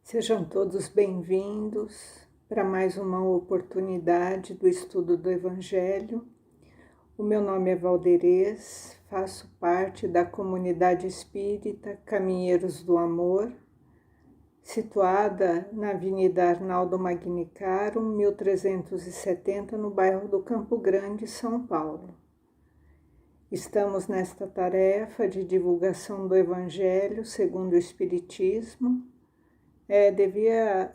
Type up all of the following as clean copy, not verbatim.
Sejam todos bem-vindos para mais uma oportunidade do estudo do Evangelho. O meu nome é Valderez, faço parte da comunidade espírita Caminheiros do Amor, situada na Avenida Arnaldo Magnicaro, 1370, no bairro do Campo Grande, São Paulo. Estamos nesta tarefa de divulgação do Evangelho segundo o Espiritismo,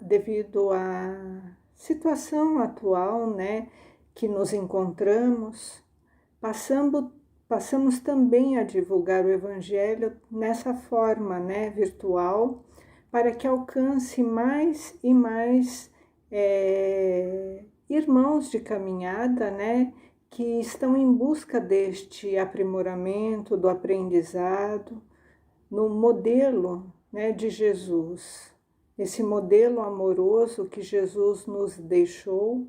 devido à situação atual, que nos encontramos, passamos também a divulgar o Evangelho nessa forma, virtual, para que alcance mais e mais irmãos de caminhada, que estão em busca deste aprimoramento, do aprendizado, no modelo, de Jesus. Esse modelo amoroso que Jesus nos deixou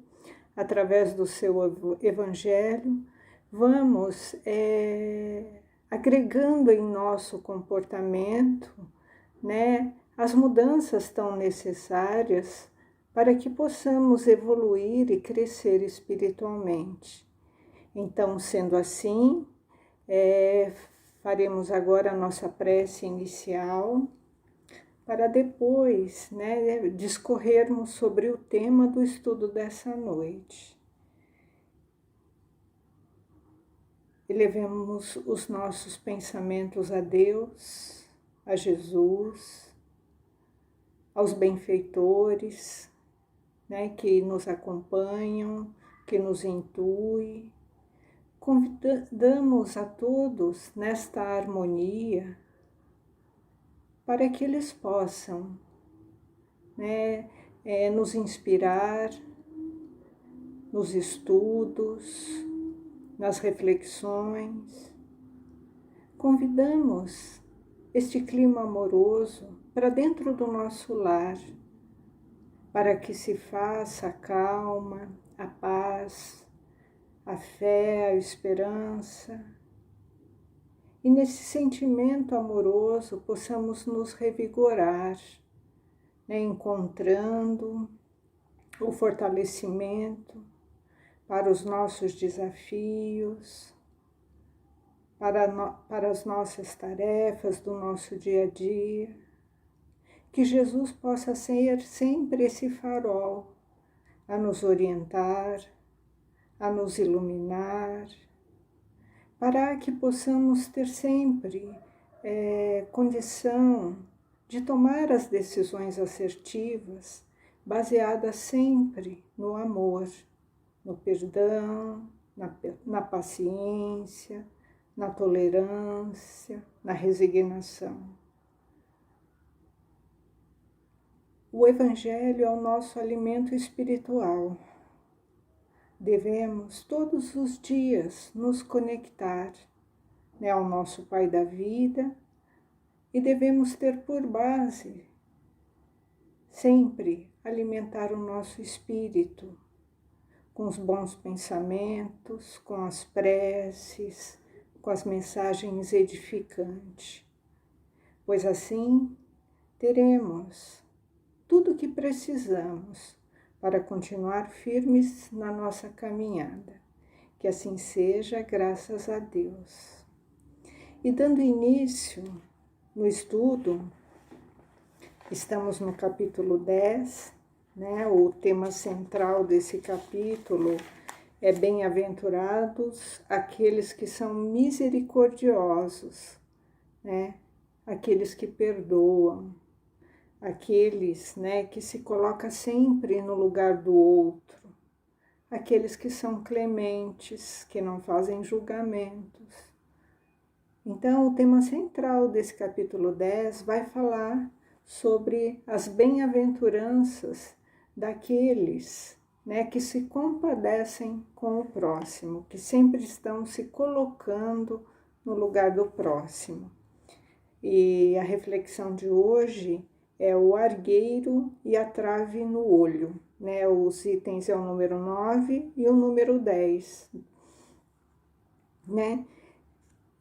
através do seu Evangelho, vamos agregando em nosso comportamento, as mudanças tão necessárias para que possamos evoluir e crescer espiritualmente. Então, sendo assim, faremos agora a nossa prece inicial, para depois discorrermos sobre o tema do estudo dessa noite. Elevemos os nossos pensamentos a Deus, a Jesus, aos benfeitores, que nos acompanham, que nos intuem. Convidamos a todos nesta harmonia para que eles possam nos inspirar nos estudos, nas reflexões. Convidamos este clima amoroso para dentro do nosso lar, para que se faça a calma, a paz, a fé, a esperança. E nesse sentimento amoroso possamos nos revigorar, encontrando o fortalecimento para os nossos desafios, para as nossas tarefas do nosso dia a dia. Que Jesus possa ser sempre esse farol a nos orientar, a nos iluminar, para que possamos ter sempre condição de tomar as decisões assertivas, baseadas sempre no amor, no perdão, na paciência, na tolerância, na resignação. O Evangelho é o nosso alimento espiritual. Devemos todos os dias nos conectar ao nosso Pai da vida e devemos ter por base sempre alimentar o nosso espírito com os bons pensamentos, com as preces, com as mensagens edificantes, pois assim teremos tudo o que precisamos para continuar firmes na nossa caminhada. Que assim seja, graças a Deus. E dando início no estudo, estamos no capítulo 10, o tema central desse capítulo é bem-aventurados aqueles que são misericordiosos, aqueles que perdoam, aqueles que se colocam sempre no lugar do outro, aqueles que são clementes, que não fazem julgamentos. Então, o tema central desse capítulo 10 vai falar sobre as bem-aventuranças daqueles que se compadecem com o próximo, que sempre estão se colocando no lugar do próximo. E a reflexão de hoje é o argueiro e a trave no olho. Os itens é o número 9 e o número 10.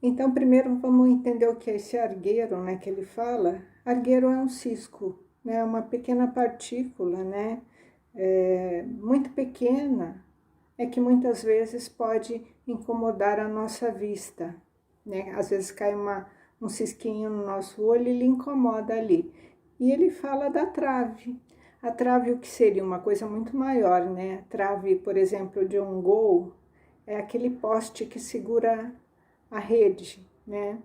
Então, primeiro vamos entender o que é esse argueiro, que ele fala. Argueiro é um cisco né? Uma pequena partícula, né? Muito pequena, é que muitas vezes pode incomodar a nossa vista, né? Às vezes cai um cisquinho no nosso olho e ele incomoda ali. E ele fala da trave. A trave, o que seria uma coisa muito maior, né? A trave, por exemplo, de um gol, é aquele poste que segura a rede, né?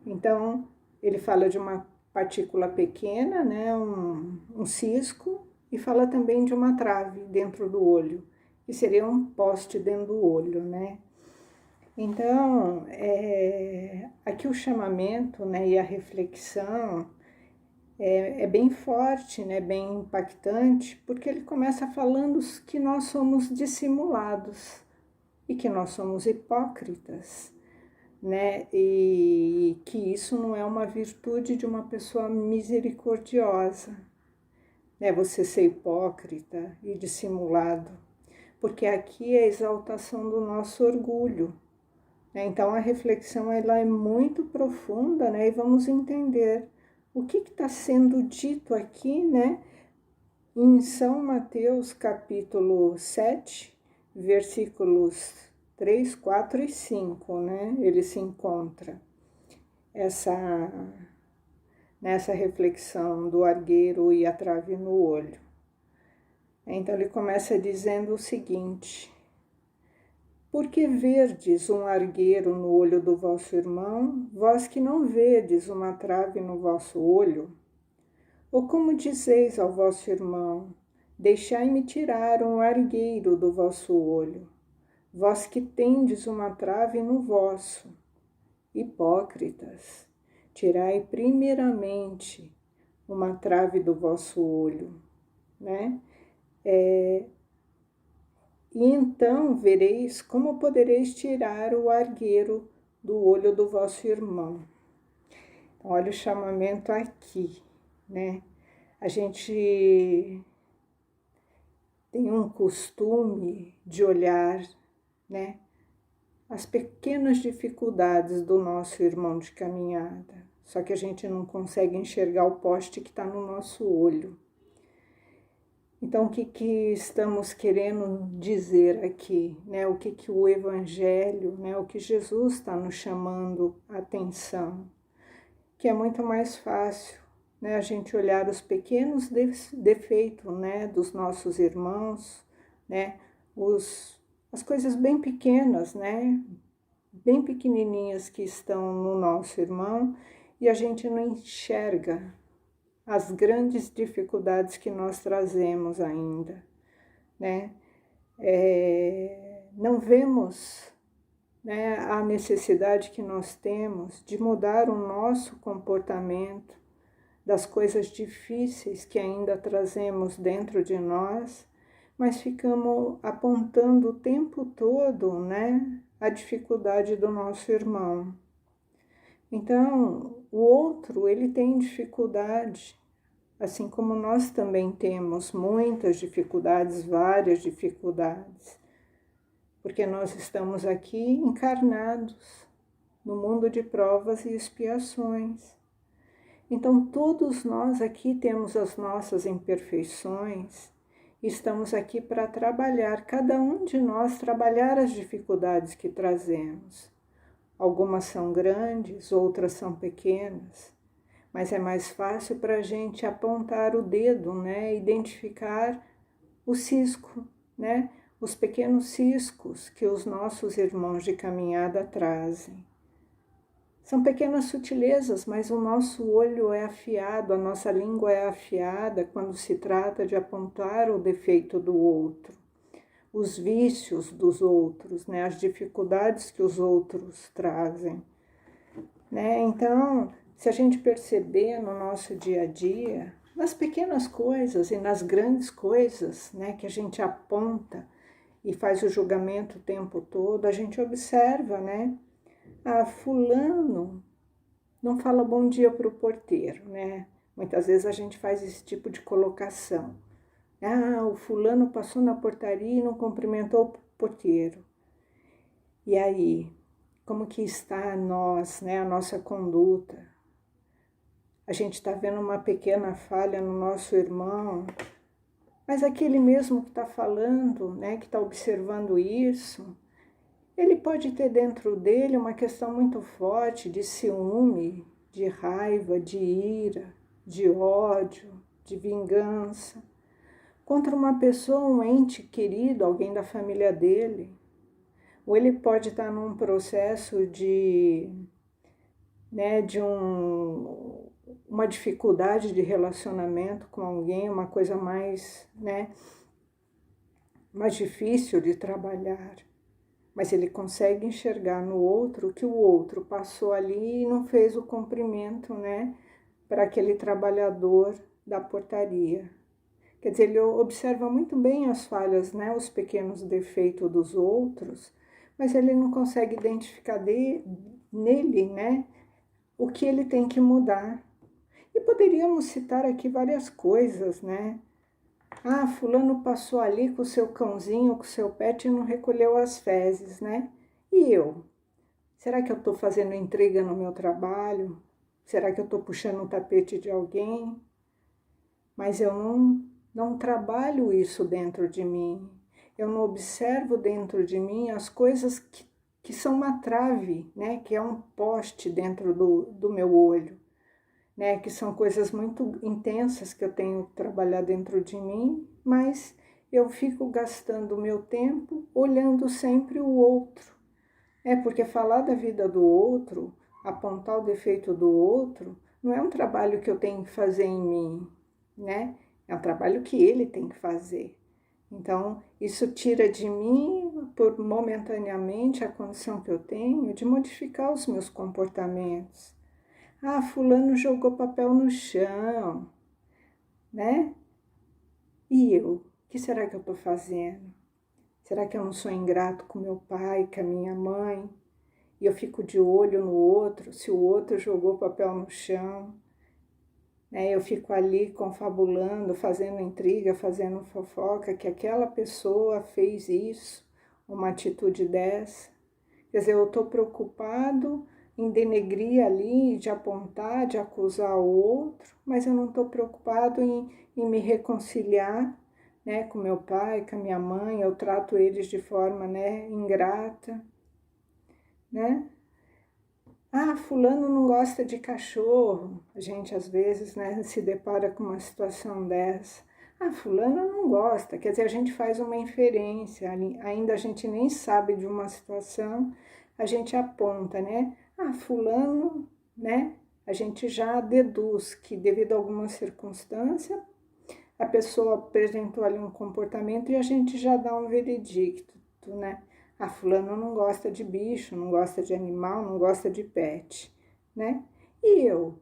Então, ele fala de uma partícula pequena, né? Um cisco, e fala também de uma trave dentro do olho, que seria um poste dentro do olho, né? Então, aqui o chamamento, né, e a reflexão é bem forte, né, bem impactante, porque ele começa falando que nós somos dissimulados e que nós somos hipócritas, né, e que isso não é uma virtude de uma pessoa misericordiosa, né, você ser hipócrita e dissimulado, porque aqui é a exaltação do nosso orgulho, né? Então a reflexão ela é muito profunda, né, e vamos entender o que está sendo dito aqui, né, em São Mateus capítulo 7, versículos 3, 4 e 5, né, ele se encontra nessa reflexão do argueiro e a trave no olho. Então ele começa dizendo o seguinte: por que verdes um argueiro no olho do vosso irmão, vós que não vedes uma trave no vosso olho? Ou como dizeis ao vosso irmão, deixai-me tirar um argueiro do vosso olho, vós que tendes uma trave no vosso? Hipócritas, tirai primeiramente uma trave do vosso olho, né? E então vereis como podereis tirar o argueiro do olho do vosso irmão. Então, olha o chamamento aqui, né? A gente tem um costume de olhar, né, as pequenas dificuldades do nosso irmão de caminhada, só que a gente não consegue enxergar o poste que está no nosso olho. Então, o que estamos querendo dizer aqui, né? O que o Evangelho, né? O que Jesus está nos chamando a atenção, que é muito mais fácil, né? A gente olhar os pequenos defeitos, né? Dos nossos irmãos, né? As coisas bem pequenas, né? Bem pequenininhas que estão no nosso irmão e a gente não enxerga as grandes dificuldades que nós trazemos ainda, né? Não vemos, né, a necessidade que nós temos de mudar o nosso comportamento, das coisas difíceis que ainda trazemos dentro de nós, mas ficamos apontando o tempo todo, né, a dificuldade do nosso irmão. Então, o outro, ele tem dificuldade, assim como nós também temos muitas dificuldades, várias dificuldades, porque nós estamos aqui encarnados no mundo de provas e expiações. Então, todos nós aqui temos as nossas imperfeições, estamos aqui para trabalhar, cada um de nós trabalhar as dificuldades que trazemos. Algumas são grandes, outras são pequenas, mas é mais fácil para a gente apontar o dedo, né? Identificar o cisco, né? Os pequenos ciscos que os nossos irmãos de caminhada trazem. São pequenas sutilezas, mas o nosso olho é afiado, a nossa língua é afiada quando se trata de apontar o defeito do outro, os vícios dos outros, né? As dificuldades que os outros trazem, né? Então, se a gente perceber no nosso dia a dia, nas pequenas coisas e nas grandes coisas, né, que a gente aponta e faz o julgamento o tempo todo, a gente observa, né? Ah, fulano não fala bom dia para o porteiro, né? Muitas vezes a gente faz esse tipo de colocação. Ah, o fulano passou na portaria e não cumprimentou o porteiro. E aí, como que está nós, né, a nossa conduta? a gente está vendo uma pequena falha no nosso irmão, mas aquele mesmo que está falando, né, que está observando isso, ele pode ter dentro dele uma questão muito forte de ciúme, de raiva, de ira, de ódio, de vingança, contra uma pessoa, um ente querido, alguém da família dele. Ou ele pode estar num processo de uma dificuldade de relacionamento com alguém, uma coisa mais difícil de trabalhar. Mas ele consegue enxergar no outro que o outro passou ali e não fez o cumprimento, para aquele trabalhador da portaria. Quer dizer, ele observa muito bem as falhas, os pequenos defeitos dos outros, mas ele não consegue identificar nele, o que ele tem que mudar. E poderíamos citar aqui várias coisas, Ah, fulano passou ali com o seu cãozinho, com o seu pet e não recolheu as fezes, E eu? Será que eu estou fazendo intriga no meu trabalho? Será que eu estou puxando o tapete de alguém? Mas eu não trabalho isso dentro de mim. Eu não observo dentro de mim as coisas que são uma trave, que é um poste dentro do meu olho, que são coisas muito intensas que eu tenho que trabalhar dentro de mim, mas eu fico gastando o meu tempo olhando sempre o outro. Porque falar da vida do outro, apontar o defeito do outro, não é um trabalho que eu tenho que fazer em mim, É um trabalho que ele tem que fazer. Então, isso tira de mim, momentaneamente, a condição que eu tenho de modificar os meus comportamentos. Ah, fulano jogou papel no chão, E eu? O que será que eu estou fazendo? Será que eu não sou ingrato com meu pai, com a minha mãe? E eu fico de olho no outro, se o outro jogou papel no chão, Eu fico ali confabulando, fazendo intriga, fazendo fofoca, que aquela pessoa fez isso, uma atitude dessa. Quer dizer, eu estou preocupado em denegrir ali, de apontar, de acusar o outro, mas eu não estou preocupado em me reconciliar, com meu pai, com a minha mãe. Eu trato eles de forma, ingrata, Ah, fulano não gosta de cachorro. A gente às vezes, se depara com uma situação dessa. Ah, fulano não gosta. Quer dizer, a gente faz uma inferência, ainda a gente nem sabe de uma situação, a gente aponta, Ah, fulano, A gente já deduz que devido a alguma circunstância, a pessoa apresentou ali um comportamento e a gente já dá um veredicto, Ah, fulano não gosta de bicho, não gosta de animal, não gosta de pet, E eu?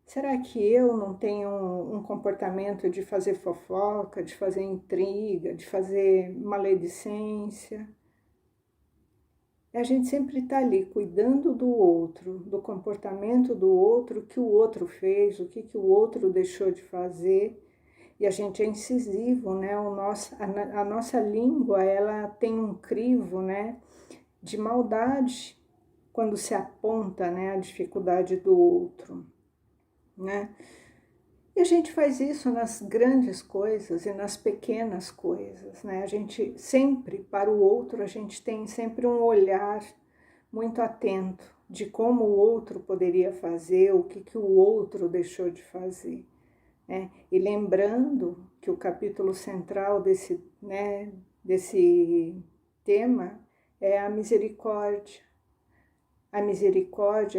Será que eu não tenho um comportamento de fazer fofoca, de fazer intriga, de fazer maledicência? A gente sempre está ali cuidando do outro, do comportamento do outro, o que o outro fez, o que o outro deixou de fazer. E a gente é incisivo, a nossa língua, ela tem um crivo, de maldade quando se aponta, a dificuldade do outro, E a gente faz isso nas grandes coisas e nas pequenas coisas, A gente sempre, para o outro, a gente tem sempre um olhar muito atento de como o outro poderia fazer, o que o outro deixou de fazer. E lembrando que o capítulo central desse tema é a misericórdia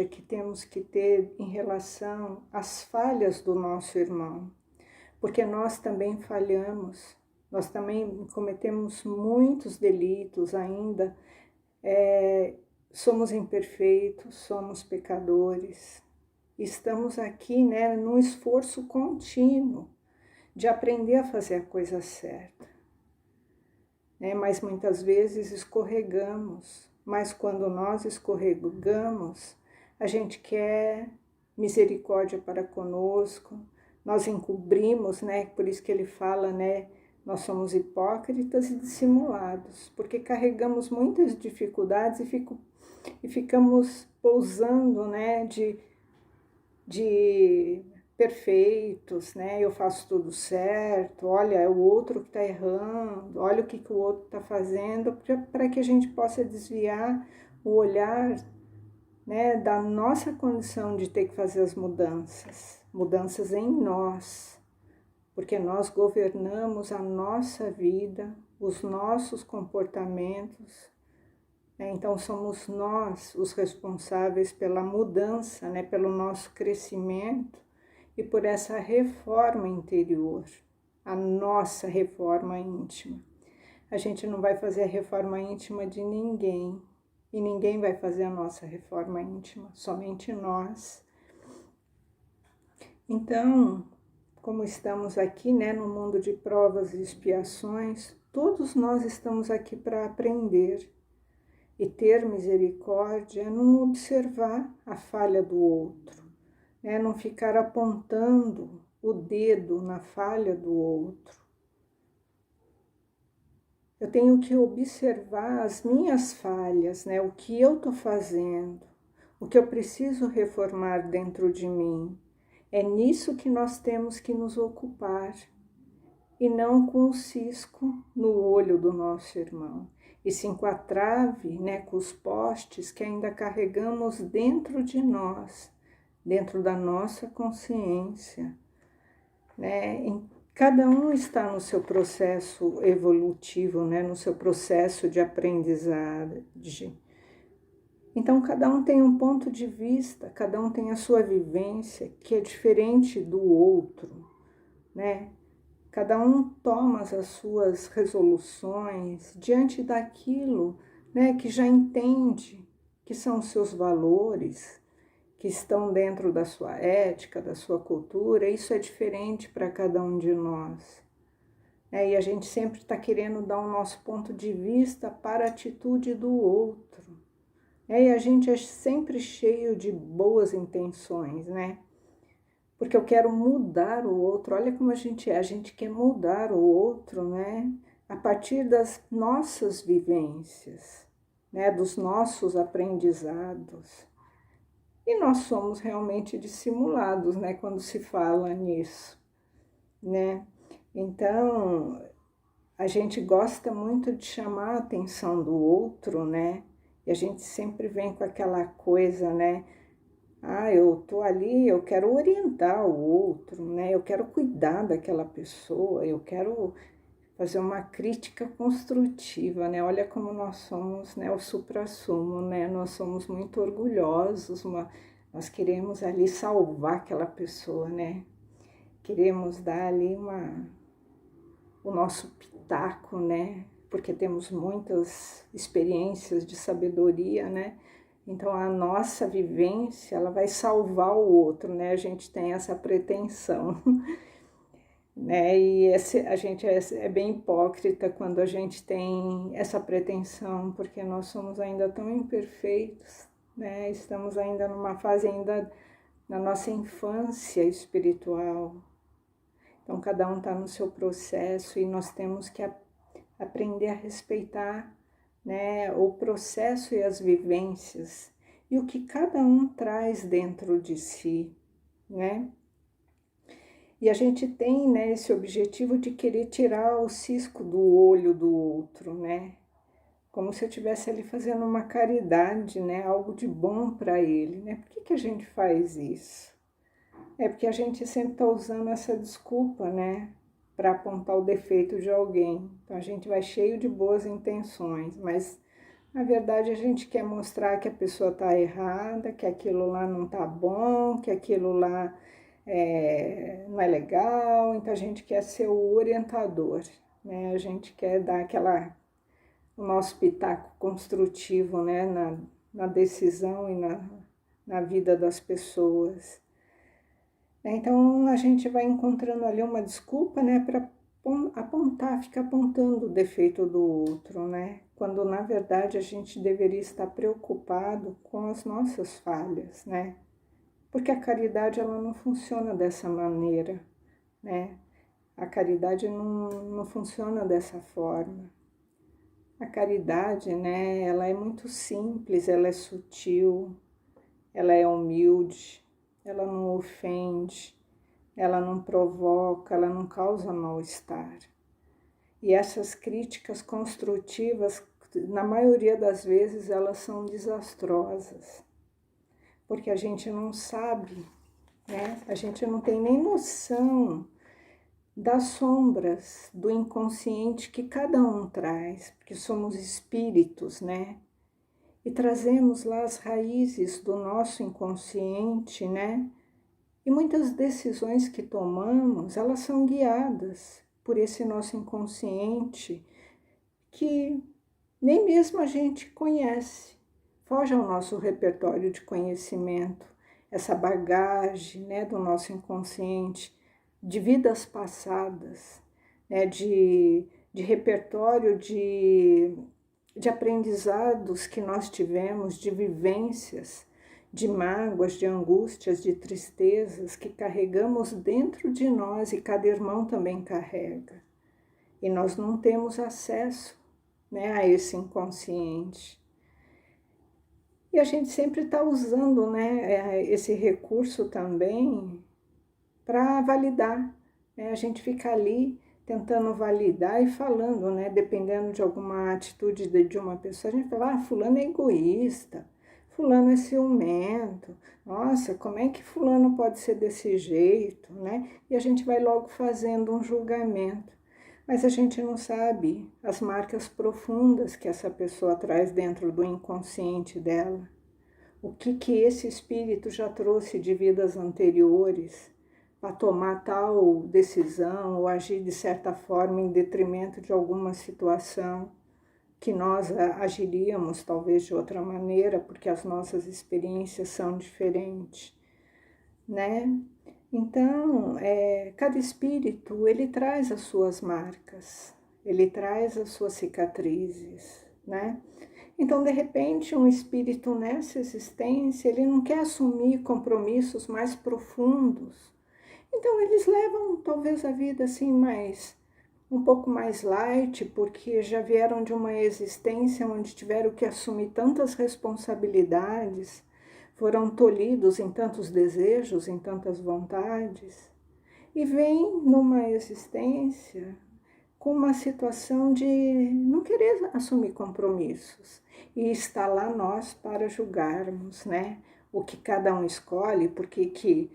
que temos que ter em relação às falhas do nosso irmão, porque nós também falhamos, nós também cometemos muitos delitos ainda, somos imperfeitos, somos pecadores. Estamos aqui, num esforço contínuo de aprender a fazer a coisa certa, Mas muitas vezes escorregamos, mas quando nós escorregamos, a gente quer misericórdia para conosco, nós encobrimos, Por isso que ele fala, Nós somos hipócritas e dissimulados, porque carregamos muitas dificuldades e ficamos pousando, de perfeitos, né? Eu faço tudo certo, olha, é o outro que está errando, olha o que o outro está fazendo, para que a gente possa desviar o olhar, né, da nossa condição de ter que fazer as mudanças em nós, porque nós governamos a nossa vida, os nossos comportamentos, né? Então somos nós os responsáveis pela mudança, né, pelo nosso crescimento e por essa reforma interior, a nossa reforma íntima. A gente não vai fazer a reforma íntima de ninguém, e ninguém vai fazer a nossa reforma íntima, somente nós. Então, como estamos aqui, né, no mundo de provas e expiações, todos nós estamos aqui para aprender. E ter misericórdia é não observar a falha do outro, né? Não ficar apontando o dedo na falha do outro. Eu tenho que observar as minhas falhas, né? O que eu estou fazendo, o que eu preciso reformar dentro de mim. É nisso que nós temos que nos ocupar, e não com o cisco no olho do nosso irmão, e sim com a trave, né, com os postes que ainda carregamos dentro de nós, dentro da nossa consciência, né? Cada um está no seu processo evolutivo, né, no seu processo de aprendizagem. Então, cada um tem um ponto de vista, cada um tem a sua vivência, que é diferente do outro, né? Cada um toma as suas resoluções diante daquilo, né, que já entende que são os seus valores, que estão dentro da sua ética, da sua cultura. Isso é diferente para cada um de nós. E a gente sempre está querendo dar o nosso ponto de vista para a atitude do outro. E a gente é sempre cheio de boas intenções, né? Porque eu quero mudar o outro. Olha como a gente quer mudar o outro, né? A partir das nossas vivências, né? Dos nossos aprendizados. E nós somos realmente dissimulados, né? Quando se fala nisso, né? Então, a gente gosta muito de chamar a atenção do outro, né? E a gente sempre vem com aquela coisa, né? Ah, eu tô ali, eu quero orientar o outro, né? Eu quero cuidar daquela pessoa, eu quero fazer uma crítica construtiva, né? Olha como nós somos, né? O suprassumo, né? Nós somos muito orgulhosos, nós queremos ali salvar aquela pessoa, né? Queremos dar ali o nosso pitaco, né? Porque temos muitas experiências de sabedoria, né? Então, a nossa vivência, ela vai salvar o outro, né? A gente tem essa pretensão, né? E a gente é bem hipócrita quando a gente tem essa pretensão, porque nós somos ainda tão imperfeitos, né? Estamos ainda numa fase ainda na nossa infância espiritual. Então, cada um está no seu processo e nós temos que aprender a respeitar, né, o processo e as vivências e o que cada um traz dentro de si, né? E a gente tem, né, esse objetivo de querer tirar o cisco do olho do outro, né? Como se eu estivesse ali fazendo uma caridade, né, algo de bom para ele, né? Por que a gente faz isso? É porque a gente sempre está usando essa desculpa, né, para apontar o defeito de alguém. Então a gente vai cheio de boas intenções, mas na verdade a gente quer mostrar que a pessoa está errada, que aquilo lá não está bom, que aquilo lá não é legal. Então a gente quer ser o orientador, né? A gente quer dar o nosso pitaco construtivo, né, na decisão e na vida das pessoas. Então a gente vai encontrando ali uma desculpa, né, para apontar, ficar apontando o defeito do outro, né? Quando na verdade a gente deveria estar preocupado com as nossas falhas, né? Porque a caridade ela não funciona dessa maneira, né? A caridade não funciona dessa forma. A caridade, né, ela é muito simples, ela é sutil, ela é humilde, ela não ofende, ela não provoca, ela não causa mal-estar. E essas críticas construtivas, na maioria das vezes, elas são desastrosas, porque a gente não sabe, né? A gente não tem nem noção das sombras do inconsciente que cada um traz, porque somos espíritos, né? E trazemos lá as raízes do nosso inconsciente, né? E muitas decisões que tomamos, elas são guiadas por esse nosso inconsciente que nem mesmo a gente conhece. Foge ao nosso repertório de conhecimento, essa bagagem, né, do nosso inconsciente, de vidas passadas, né, de repertório de aprendizados que nós tivemos, de vivências, de mágoas, de angústias, de tristezas que carregamos dentro de nós e cada irmão também carrega. E nós não temos acesso, né, a esse inconsciente. E a gente sempre está usando, né, esse recurso também para validar, né? A gente fica ali tentando validar e falando, né, dependendo de alguma atitude de uma pessoa, a gente fala, fulano é egoísta, fulano é ciumento, nossa, como é que fulano pode ser desse jeito, né? E a gente vai logo fazendo um julgamento. Mas a gente não sabe as marcas profundas que essa pessoa traz dentro do inconsciente dela. O que esse espírito já trouxe de vidas anteriores para tomar tal decisão ou agir de certa forma em detrimento de alguma situação que nós agiríamos talvez de outra maneira, porque as nossas experiências são diferentes, né? Então, cada espírito, ele traz as suas marcas, ele traz as suas cicatrizes, né? Então, de repente, um espírito nessa existência, ele não quer assumir compromissos mais profundos. Então, eles levam talvez a vida assim um pouco mais light, porque já vieram de uma existência onde tiveram que assumir tantas responsabilidades, foram tolhidos em tantos desejos, em tantas vontades, e vêm numa existência com uma situação de não querer assumir compromissos. E está lá nós para julgarmos, né? O que cada um escolhe, porque que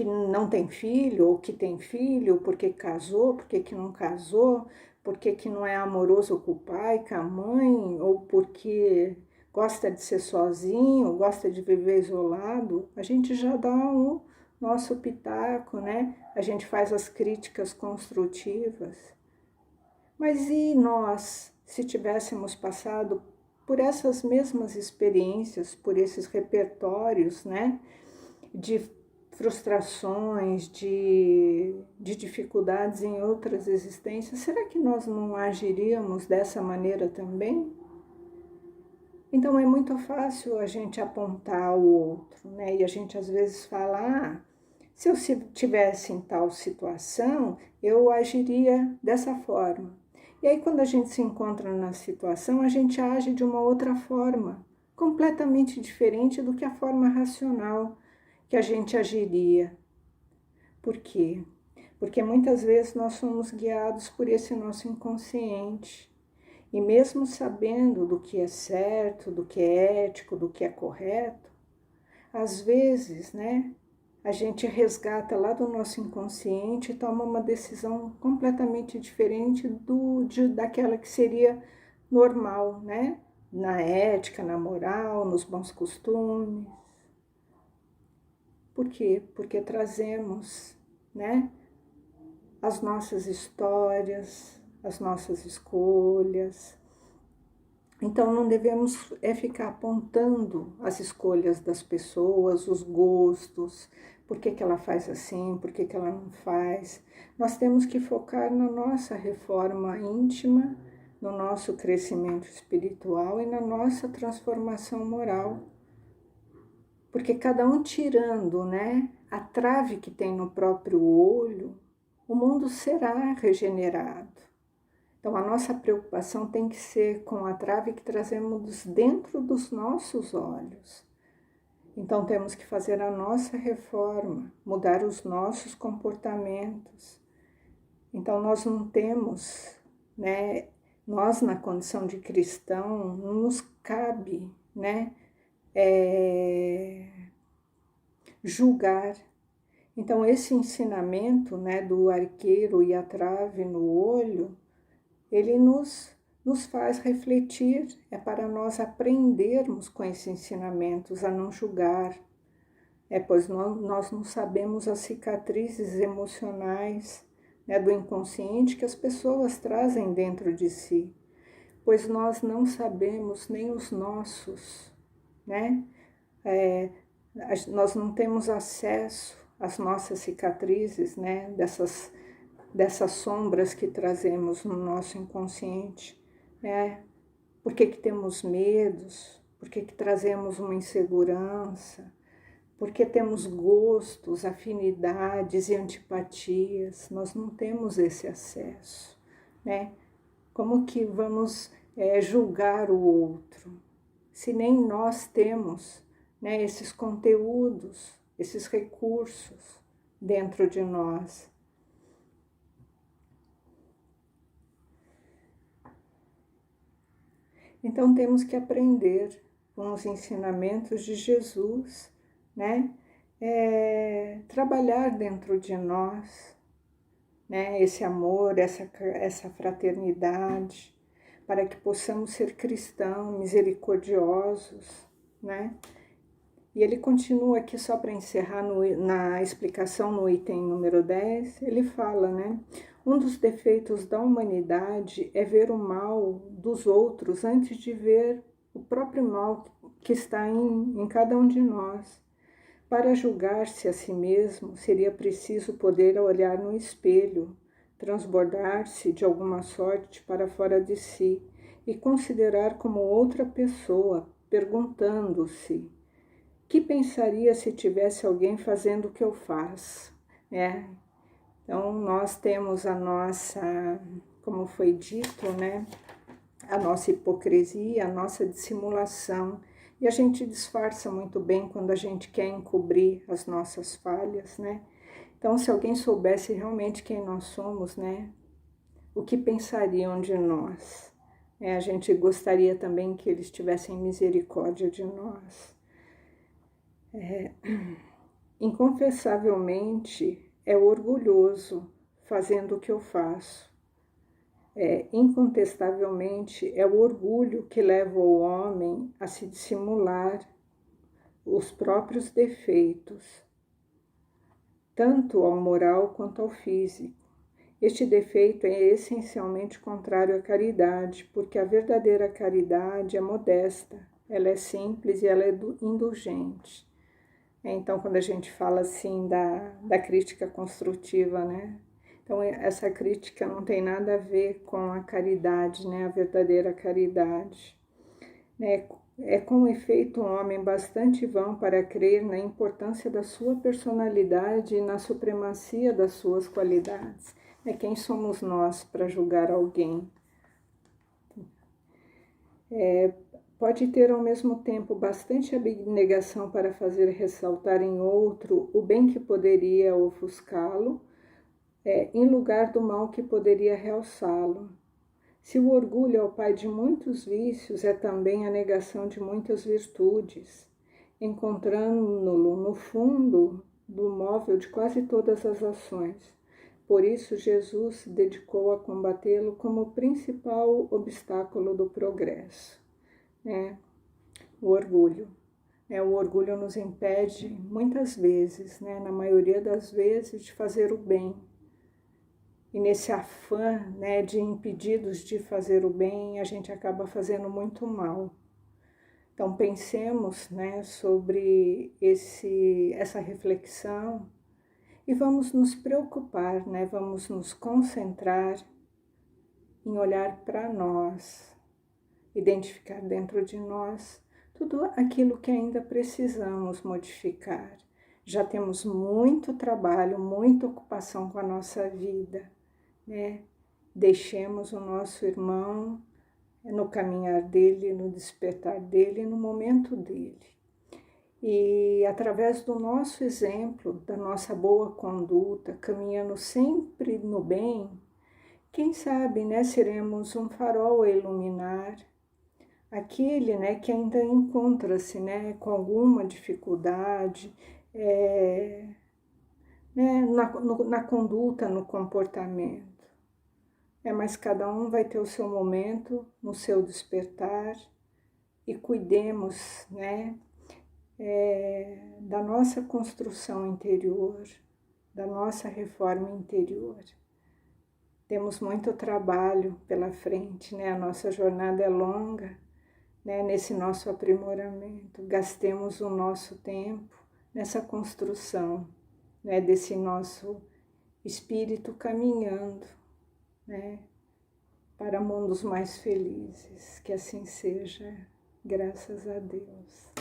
não tem filho, ou que tem filho, porque casou, porque que não casou, porque que não é amoroso com o pai, com a mãe, ou porque gosta de ser sozinho, gosta de viver isolado, a gente já dá um nosso pitaco, né? A gente faz as críticas construtivas. Mas e nós, se tivéssemos passado por essas mesmas experiências, por esses repertórios, né? De frustrações, de dificuldades em outras existências, será que nós não agiríamos dessa maneira também? Então é muito fácil a gente apontar o outro, né? E a gente às vezes fala, se eu tivesse em tal situação, eu agiria dessa forma. E aí quando a gente se encontra na situação, a gente age de uma outra forma, completamente diferente do que a forma racional que a gente agiria. Por quê? Porque muitas vezes nós somos guiados por esse nosso inconsciente. E mesmo sabendo do que é certo, do que é ético, do que é correto, às vezes, né, a gente resgata lá do nosso inconsciente e toma uma decisão completamente diferente daquela que seria normal, né? Na ética, na moral, nos bons costumes. Por quê? Porque trazemos, né, as nossas histórias, as nossas escolhas. Então não devemos ficar apontando as escolhas das pessoas, os gostos, por que ela faz assim, por que ela não faz. Nós temos que focar na nossa reforma íntima, no nosso crescimento espiritual e na nossa transformação moral. Porque cada um tirando, né, a trave que tem no próprio olho, o mundo será regenerado. Então, a nossa preocupação tem que ser com a trave que trazemos dentro dos nossos olhos. Então temos que fazer a nossa reforma, mudar os nossos comportamentos. Então nós não temos, né, nós na condição de cristão, não nos cabe, né, julgar. Então esse ensinamento, né, do arqueiro e a trave no olho, ele nos faz refletir, é para nós aprendermos com esses ensinamentos a não julgar, pois nós não sabemos as cicatrizes emocionais, né, do inconsciente que as pessoas trazem dentro de si, pois nós não sabemos nem os nossos, né? Nós não temos acesso às nossas cicatrizes, né, dessas sombras que trazemos no nosso inconsciente, né? Por que temos medos? Por que trazemos uma insegurança? Por que temos gostos, afinidades e antipatias? Nós não temos esse acesso, né? Como que vamos julgar o outro, se nem nós temos, né, esses conteúdos, esses recursos dentro de nós? Então temos que aprender com os ensinamentos de Jesus, né? Trabalhar dentro de nós, né? Esse amor, essa fraternidade, para que possamos ser cristãos, misericordiosos, né? E ele continua aqui, só para encerrar na explicação no item número 10, ele fala, né? Um dos defeitos da humanidade é ver o mal dos outros antes de ver o próprio mal que está em cada um de nós. Para julgar-se a si mesmo, seria preciso poder olhar no espelho, transbordar-se de alguma sorte para fora de si e considerar como outra pessoa, perguntando-se: que pensaria se tivesse alguém fazendo o que eu faço? Então, nós temos a nossa, como foi dito, né? A nossa hipocrisia, a nossa dissimulação. E a gente disfarça muito bem quando a gente quer encobrir as nossas falhas, né? Então, se alguém soubesse realmente quem nós somos, né? O que pensariam de nós? A gente gostaria também que eles tivessem misericórdia de nós. Inconfessavelmente é orgulhoso fazendo o que eu faço. Incontestavelmente é o orgulho que leva o homem a se dissimular os próprios defeitos, tanto ao moral quanto ao físico. Este defeito é essencialmente contrário à caridade, porque a verdadeira caridade é modesta, ela é simples e ela é indulgente. Então, quando a gente fala assim da crítica construtiva, né? Então, essa crítica não tem nada a ver com a caridade, né? A verdadeira caridade. É com efeito um homem bastante vão para crer na importância da sua personalidade e na supremacia das suas qualidades. Quem somos nós para julgar alguém? Pode ter ao mesmo tempo bastante abnegação para fazer ressaltar em outro o bem que poderia ofuscá-lo, em lugar do mal que poderia realçá-lo. Se o orgulho é o pai de muitos vícios, é também a negação de muitas virtudes, encontrando-lo no fundo do móvel de quase todas as ações. Por isso, Jesus se dedicou a combatê-lo como o principal obstáculo do progresso. O orgulho. O orgulho nos impede, muitas vezes, na maioria das vezes, de fazer o bem. E nesse afã, de impedidos de fazer o bem, a gente acaba fazendo muito mal. Então, pensemos, sobre essa reflexão e vamos nos preocupar, vamos nos concentrar em olhar para nós, identificar dentro de nós tudo aquilo que ainda precisamos modificar. Já temos muito trabalho, muita ocupação com a nossa vida, Deixemos o nosso irmão no caminhar dele, no despertar dele, no momento dele. E através do nosso exemplo, da nossa boa conduta, caminhando sempre no bem, quem sabe, né, seremos um farol a iluminar aquele, né, que ainda encontra-se, né, com alguma dificuldade, né, na conduta, no comportamento. Mas cada um vai ter o seu momento, no seu despertar, e cuidemos, né, da nossa construção interior, da nossa reforma interior. Temos muito trabalho pela frente, né? A nossa jornada é longa, né? Nesse nosso aprimoramento. Gastemos o nosso tempo nessa construção, né? Desse nosso espírito caminhando, né? Para mundos mais felizes. Que assim seja, graças a Deus.